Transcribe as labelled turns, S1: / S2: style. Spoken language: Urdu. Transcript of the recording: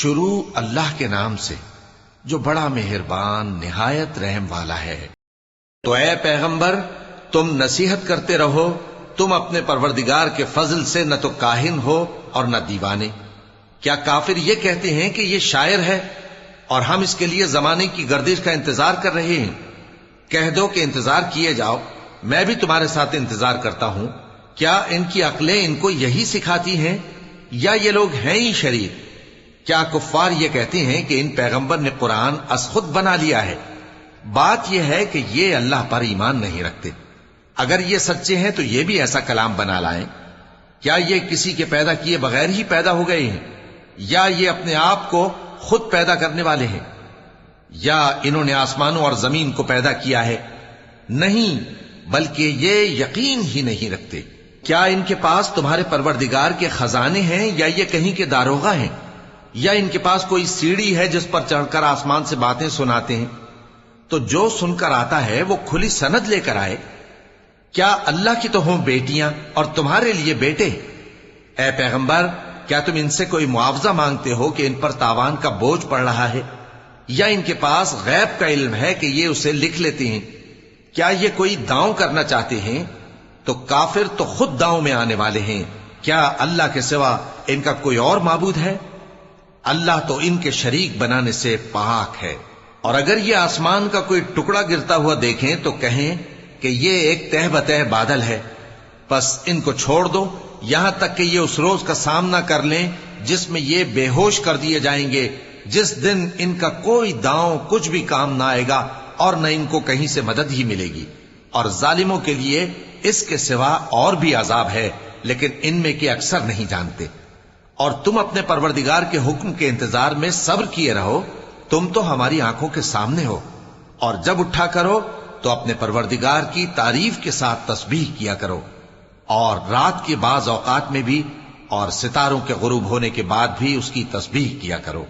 S1: شروع اللہ کے نام سے جو بڑا مہربان نہایت رحم والا ہے۔ تو اے پیغمبر تم نصیحت کرتے رہو، تم اپنے پروردگار کے فضل سے نہ تو کاہن ہو اور نہ دیوانے۔ کیا کافر یہ کہتے ہیں کہ یہ شاعر ہے اور ہم اس کے لیے زمانے کی گردش کا انتظار کر رہے ہیں؟ کہہ دو کہ انتظار کیے جاؤ، میں بھی تمہارے ساتھ انتظار کرتا ہوں۔ کیا ان کی عقلیں ان کو یہی سکھاتی ہیں یا یہ لوگ ہیں ہی شریر؟ کیا کفار یہ کہتے ہیں کہ ان پیغمبر نے قرآن از خود بنا لیا ہے؟ بات یہ ہے کہ یہ اللہ پر ایمان نہیں رکھتے۔ اگر یہ سچے ہیں تو یہ بھی ایسا کلام بنا لائیں۔ کیا یہ کسی کے پیدا کیے بغیر ہی پیدا ہو گئے ہیں یا یہ اپنے آپ کو خود پیدا کرنے والے ہیں؟ یا انہوں نے آسمانوں اور زمین کو پیدا کیا ہے؟ نہیں، بلکہ یہ یقین ہی نہیں رکھتے۔ کیا ان کے پاس تمہارے پروردگار کے خزانے ہیں یا یہ کہیں کے داروغہ ہیں؟ یا ان کے پاس کوئی سیڑھی ہے جس پر چڑھ کر آسمان سے باتیں سناتے ہیں؟ تو جو سن کر آتا ہے وہ کھلی سند لے کر آئے۔ کیا اللہ کی تو ہوں بیٹیاں اور تمہارے لیے بیٹے؟ اے پیغمبر کیا تم ان سے کوئی معاوضہ مانگتے ہو کہ ان پر تاوان کا بوجھ پڑ رہا ہے؟ یا ان کے پاس غیب کا علم ہے کہ یہ اسے لکھ لیتے ہیں؟ کیا یہ کوئی داؤں کرنا چاہتے ہیں؟ تو کافر تو خود داؤں میں آنے والے ہیں۔ کیا اللہ کے سوا ان کا کوئی اور معبود ہے؟ اللہ تو ان کے شریک بنانے سے پاک ہے۔ اور اگر یہ آسمان کا کوئی ٹکڑا گرتا ہوا دیکھیں تو کہیں کہ یہ ایک تہ بتہ بادل ہے، پس ان کو چھوڑ دو یہاں تک کہ یہ اس روز کا سامنا کر لیں جس میں یہ بے ہوش کر دیے جائیں گے، جس دن ان کا کوئی داؤں کچھ بھی کام نہ آئے گا اور نہ ان کو کہیں سے مدد ہی ملے گی۔ اور ظالموں کے لیے اس کے سوا اور بھی عذاب ہے، لیکن ان میں کے اکثر نہیں جانتے۔ اور تم اپنے پروردگار کے حکم کے انتظار میں صبر کیے رہو، تم تو ہماری آنکھوں کے سامنے ہو۔ اور جب اٹھا کرو تو اپنے پروردگار کی تعریف کے ساتھ تسبیح کیا کرو، اور رات کے بعض اوقات میں بھی اور ستاروں کے غروب ہونے کے بعد بھی اس کی تسبیح کیا کرو۔